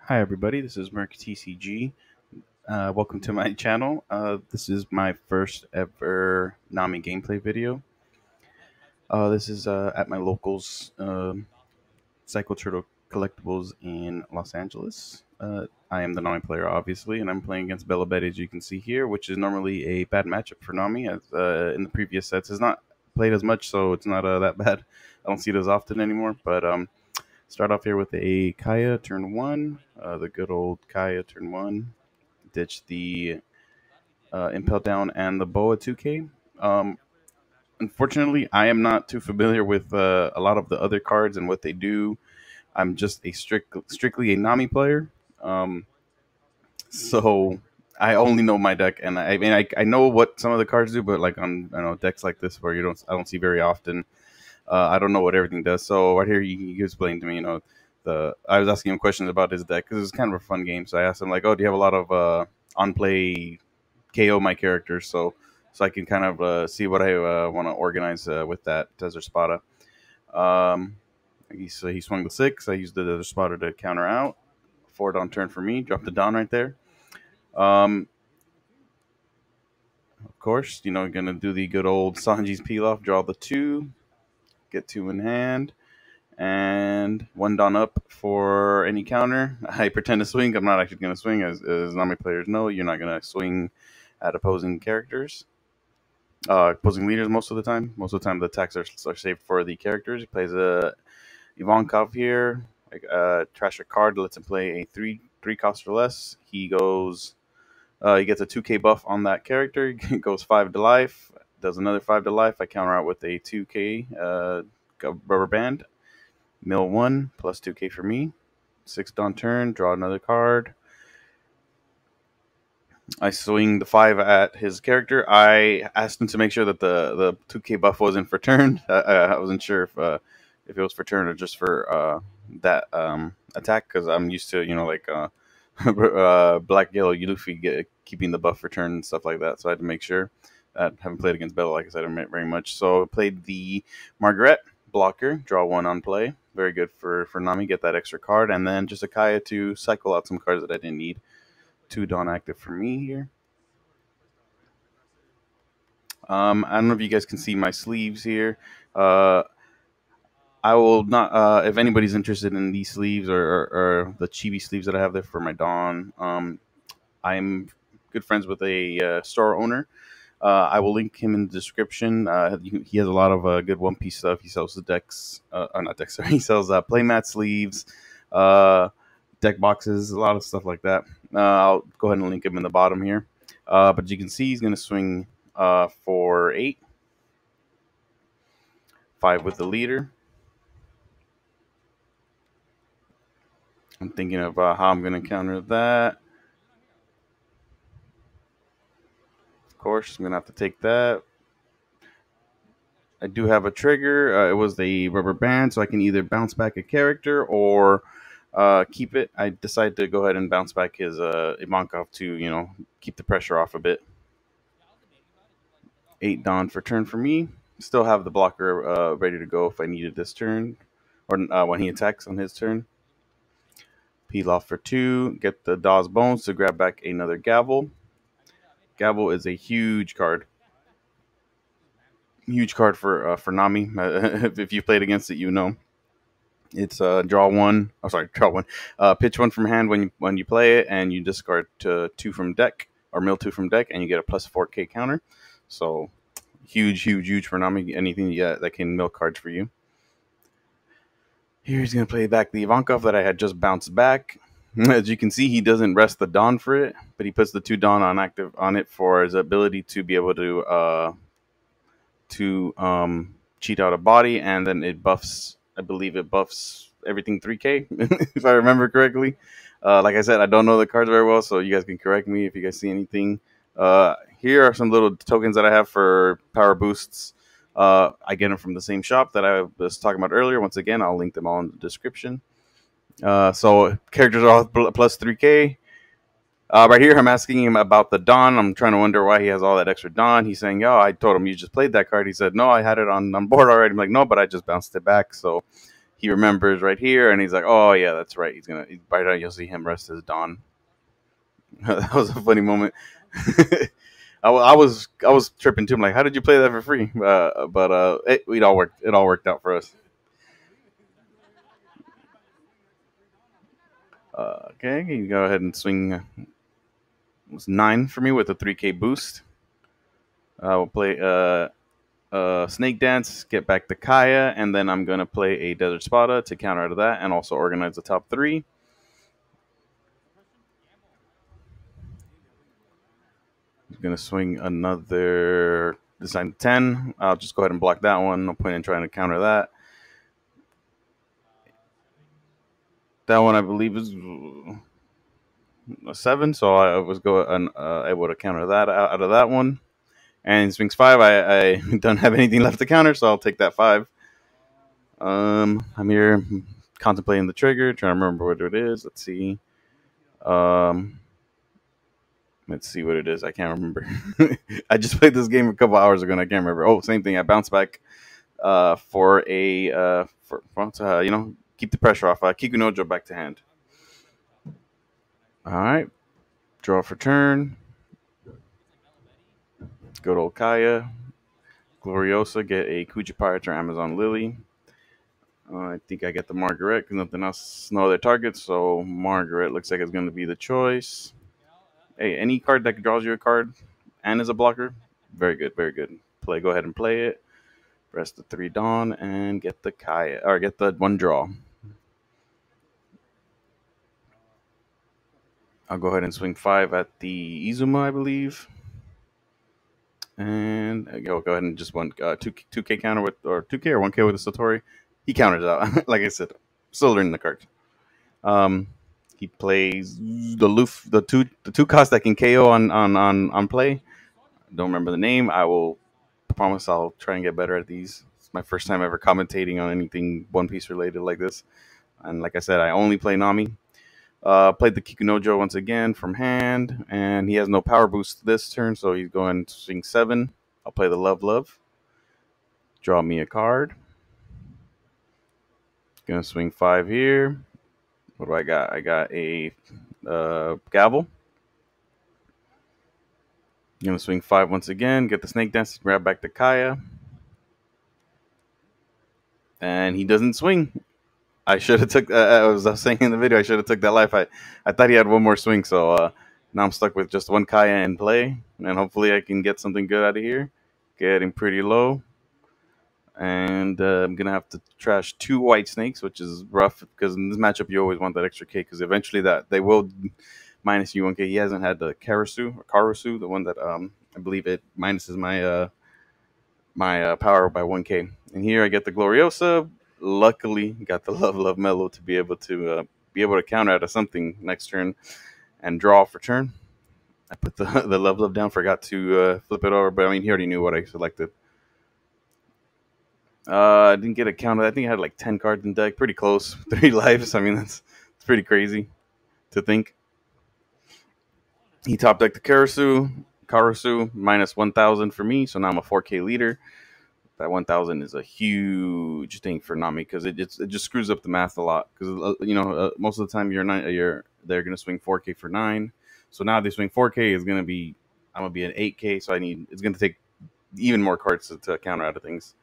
Hi everybody, this is Merc TCG. Welcome to my channel. This is my first ever Nami gameplay video. This is at my locals Psycho Turtle Collectibles in Los Angeles. I am the Nami player, obviously, and I'm playing against Belo, as you can see here, which is normally a bad matchup for Nami. As in the previous sets, it's not played as much, so it's not that bad. I don't see it as often anymore, but start off here with a Kaya turn one, the good old Kaya turn one. Ditch the Impel Down and the Boa 2K. Um, Unfortunately, I am not too familiar with a lot of the other cards and what they do. I'm just a strictly a Nami player. Um, so I only know my deck, and I mean I know what some of the cards do, but like on decks like this where I don't see very often. I don't know what everything does. So right here, you explained to me, I was asking him questions about his deck because it was kind of a fun game. So I asked him like, "Oh, do you have a lot of on play KO my characters?" So I can kind of see what I want to organize with that Desert Spada. Um, he swung the 6. I used the Desert Spada to counter out. 4 on turn for me. Drop the Dawn right there. Um, of course, gonna do the good old Sanji's peel off. Draw the 2. Get 2 in hand. And 1 Dawn up for any counter. I pretend to swing. I'm not actually going to swing. As Nami players know, you're not going to swing at opposing characters. Opposing leaders most of the time. Most of the time, the attacks are saved for the characters. He plays a Ivankov here. Trash a card, lets him play a three cost or less. He goes. He gets a 2K buff on that character. He goes 5 to life. Does another 5 to life. I counter out with a 2K rubber band. Mill 1 plus 2K for me. 6 on turn. Draw another card. I swing the 5 at his character. I asked him to make sure that the 2K buff wasn't for turn. I wasn't sure if it was for turn or just for that attack because I'm used to black yellow Luffy keeping the buff for turn and stuff like that. So I had to make sure. I haven't played against Belo, like I said, I don't very much. So I played the Margaret blocker, draw 1 on play. Very good for Nami, get that extra card, and then just a Kaya to cycle out some cards that I didn't need. 2 Dawn active for me here. I don't know if you guys can see my sleeves here. I will not. If anybody's interested in these sleeves or the chibi sleeves that I have there for my Dawn, I'm good friends with a store owner. I will link him in the description. He has a lot of good One Piece stuff. He sells the decks, not decks. Sorry, he sells playmat sleeves, deck boxes, a lot of stuff like that. I'll go ahead and link him in the bottom here. But you can see he's going to swing for 8, 5 with the leader. I'm thinking of how I'm going to counter that. Of course, I'm going to have to take that. I do have a trigger. It was the rubber band, so I can either bounce back a character or keep it. I decided to go ahead and bounce back his Ivankov to, keep the pressure off a bit. 8 Dawn for turn for me. Still have the blocker ready to go if I needed this turn, or when he attacks on his turn. Peel off for 2. Get the Dawes Bones to grab back another Gavel. Gavel is a huge card. Huge card for Nami. If you played against it, you know. It's draw 1. Oh, sorry, draw 1. Pitch 1 from hand when you play it, and you discard 2 from deck or mill 2 from deck, and you get a plus 4K counter. So huge for Nami. Anything that can mill cards for you. Here he's gonna play back the Ivankov that I had just bounced back. As you can see, he doesn't rest the Dawn for it, but he puts the 2 Dawn on active on it for his ability to be able to cheat out a body, and then it buffs. I believe it buffs everything 3K, if I remember correctly. Like I said, I don't know the cards very well, so you guys can correct me if you guys see anything. Here are some little tokens that I have for power boosts. I get them from the same shop that I was talking about earlier. Once again, I'll link them all in the description. So characters are all plus 3K. Right here, I'm asking him about the Dawn. I'm trying to wonder why he has all that extra Dawn. He's saying, I told him you just played that card. He said, no, I had it on board already. I'm like, no, but I just bounced it back. So he remembers right here, and he's like, "Oh yeah, that's right." By now you'll see him rest his dawn. That was a funny moment. I was tripping too. I'm like, "How did you play that for free?" But it all worked. It all worked out for us. Okay, you can go ahead and swing. It was 9 for me with a 3K boost. We'll play Snake Dance, get back to Kaya, and then I'm going to play a Desert Spada to counter out of that and also organize the top 3. I'm going to swing another Design 10. I'll just go ahead and block that one. No point in trying to counter that. That one, I believe, is a 7, so I was able to counter that out of that one. And swings 5. I don't have anything left to counter, so I'll take that 5. I'm here contemplating the trigger, trying to remember what it is. Let's see. Um, let's see what it is. I can't remember. I just played this game a couple hours ago, and I can't remember. Oh, same thing. I bounced back for a keep the pressure off. Kikunojo back to hand. All right, draw for turn. Go to Okaya. Gloriosa, get a Kuchipirates or Amazon Lily. I think I get the Margaret because nothing else, no other targets. So Margaret looks like it's going to be the choice. Hey, any card that draws you a card and is a blocker, very good, very good. Go ahead and play it. Press the 3 Dawn and get the Kaya or get the 1 draw. I'll go ahead and swing 5 at the Izuma, I believe. And go ahead and just one 2K counter with or 2K or 1K with the Satori. He counters out. Like I said, still learning the card. He plays the two cost that can KO on play. Don't remember the name. I will promise I'll try and get better at these. It's my first time ever commentating on anything One Piece related like this. And like I said, I only play Nami. Played the Kikunojo once again from hand, and he has no power boost this turn, so he's going to swing 7. I'll play the Love Love. Draw me a card. Gonna swing 5 here. What do I got? I got a gavel. Gonna swing 5 once again. Get the Snake Dance. Grab back to Kaya. And he doesn't swing. I should have took. I was saying in the video, I should have took that life. I thought he had one more swing, so now I'm stuck with just 1 Kaya in play, and hopefully I can get something good out of here. Getting pretty low, and I'm gonna have to trash 2 white snakes, which is rough because in this matchup you always want that extra K because eventually that they will minus you 1K. He hasn't had the Karasu, the one that I believe it minuses my power by 1K. And here I get the Gloriosa. Luckily, got the Love Mellow to be able to counter out of something next turn and draw for turn. I put the the Love down, forgot to flip it over, but I mean he already knew what I selected. I didn't get a counter. I think I had like 10 cards in deck, pretty close, 3 lives. I mean that's pretty crazy to think. He top decked the Karasu minus 1,000 for me, so now I'm a 4K leader. That 1,000 is a huge thing for Nami because it just screws up the math a lot. Because most of the time they're gonna swing 4K for 9. So now they swing 4K is gonna be I'm gonna be an 8K. So it's gonna take even more cards to counter out of things.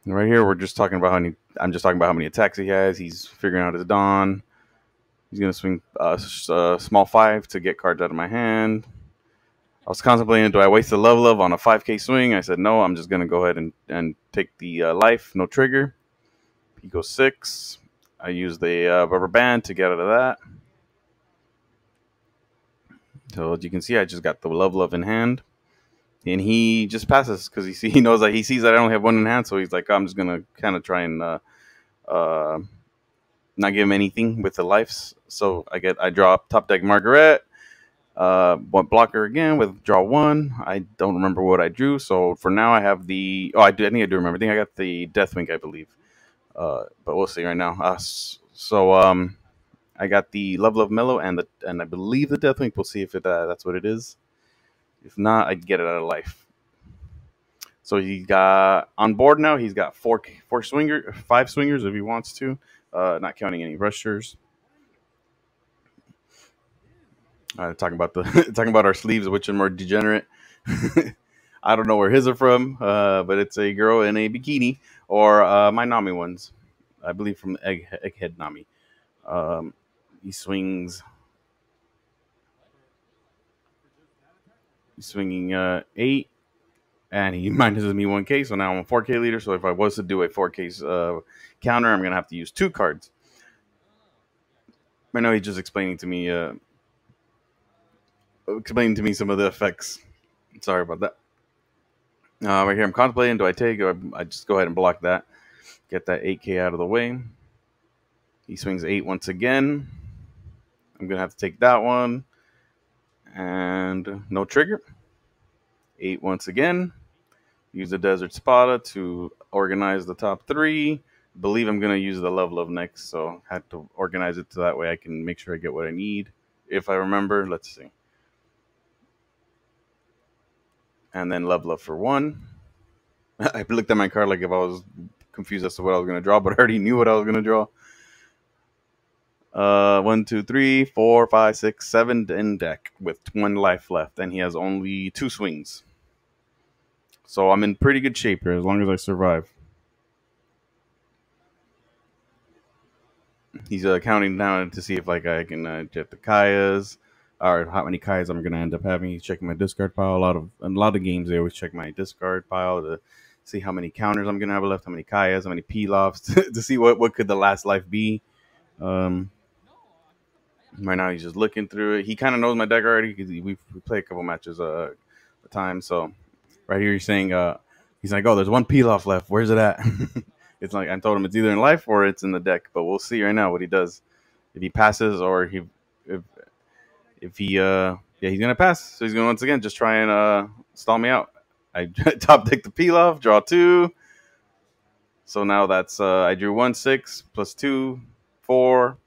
And right here we're just talking about I'm just talking about how many attacks he has. He's figuring out his Dawn. He's gonna swing small 5 to get cards out of my hand. I was contemplating, do I waste the Love on a 5K swing? I said, no, I'm just going to go ahead and take the life, no trigger. He goes 6. I use the rubber band to get out of that. So as you can see, I just got the Love in hand. And he just passes because he knows that he sees that I only have 1 in hand. So he's like, I'm just going to kind of try and not give him anything with the lives. So I draw top deck Margaret. One blocker again with draw 1. I don't remember what I drew, so for now I have the. Oh, I do. I think I do remember. I think I got the Deathwing, I believe. But we'll see right now. I got the Love Mellow and I believe the Deathwing. We'll see if that's what it is. If not, I'd get it out of life. So he got on board now. He's got five swingers if he wants to, not counting any rushers. Talking about the talking about our sleeves, which are more degenerate. I don't know where his are from, but it's a girl in a bikini, or my Nami ones, I believe from Egghead Nami. Um, he swings. He's swinging 8, and he minuses me 1K. So now I'm a 4K leader. So if I was to do a 4K counter, I'm gonna have to use 2 cards. I know he's just explaining to me some of the effects. Sorry about that. Right here, I'm contemplating: do I take, or I just go ahead and block that, get that 8K out of the way. He swings 8 once again. I'm gonna have to take that one, and no trigger. 8 once again. Use the Desert Spada to organize the top 3. Believe I'm gonna use the level up next, so I had to organize it so that way I can make sure I get what I need. If I remember, let's see. And then level up for 1. I looked at my card like if I was confused as to what I was gonna draw, but I already knew what I was gonna draw. 1, 2, 3, 4, 5, 6, 7 in deck with 1 life left, and he has only 2 swings. So I'm in pretty good shape here as long as I survive. He's counting down to see if like I can get the Kayas, or how many Kayas I'm gonna end up having. He's checking my discard pile. A lot of games they always check my discard pile to see how many counters I'm gonna have left, how many Kayas, how many Pilafs, to see what could the last life be. Um, right now he's just looking through it. He kind of knows my deck already because we play a couple matches a time. So right here he's saying he's like, oh, there's 1 Pilaf left. Where's it at? It's like I told him it's either in life or it's in the deck, but we'll see right now what he does. If he passes or if if he yeah, he's gonna pass. So he's gonna once again just try and stall me out. I top deck the Pilaf, draw 2. So now that's I drew 1 6 plus 2 4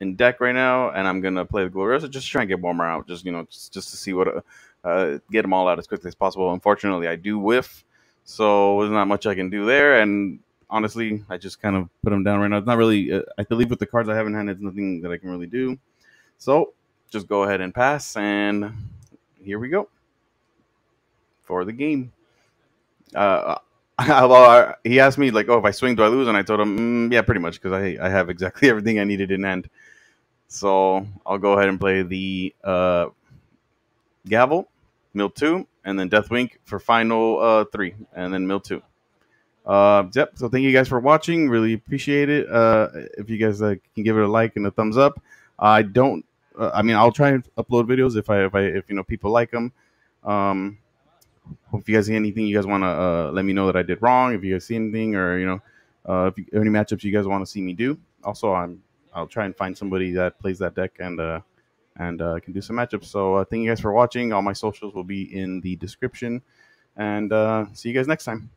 in deck right now, and I'm gonna play the Gloriosa just to try and get Warmer out, just just to see what get them all out as quickly as possible. Unfortunately, I do whiff, so there's not much I can do there, and honestly, I just kind of put them down right now. It's not really. I believe with the cards I have in hand, it's nothing that I can really do. So just go ahead and pass, and here we go for the game. Uh, well, he asked me like, "Oh, if I swing, do I lose?" And I told him, "Yeah, pretty much, because I have exactly everything I needed in hand." So I'll go ahead and play the Gavel, Mill 2, and then Deathwink for final 3, and then Mill 2. Yep. So thank you guys for watching. Really appreciate it. If you guys can give it a like and a thumbs up. I don't. I mean, I'll try and upload videos if people like them. If you guys see anything you guys want to let me know that I did wrong. If you guys see anything, or if any matchups you guys want to see me do. Also, I'll try and find somebody that plays that deck and can do some matchups. So thank you guys for watching. All my socials will be in the description, and see you guys next time.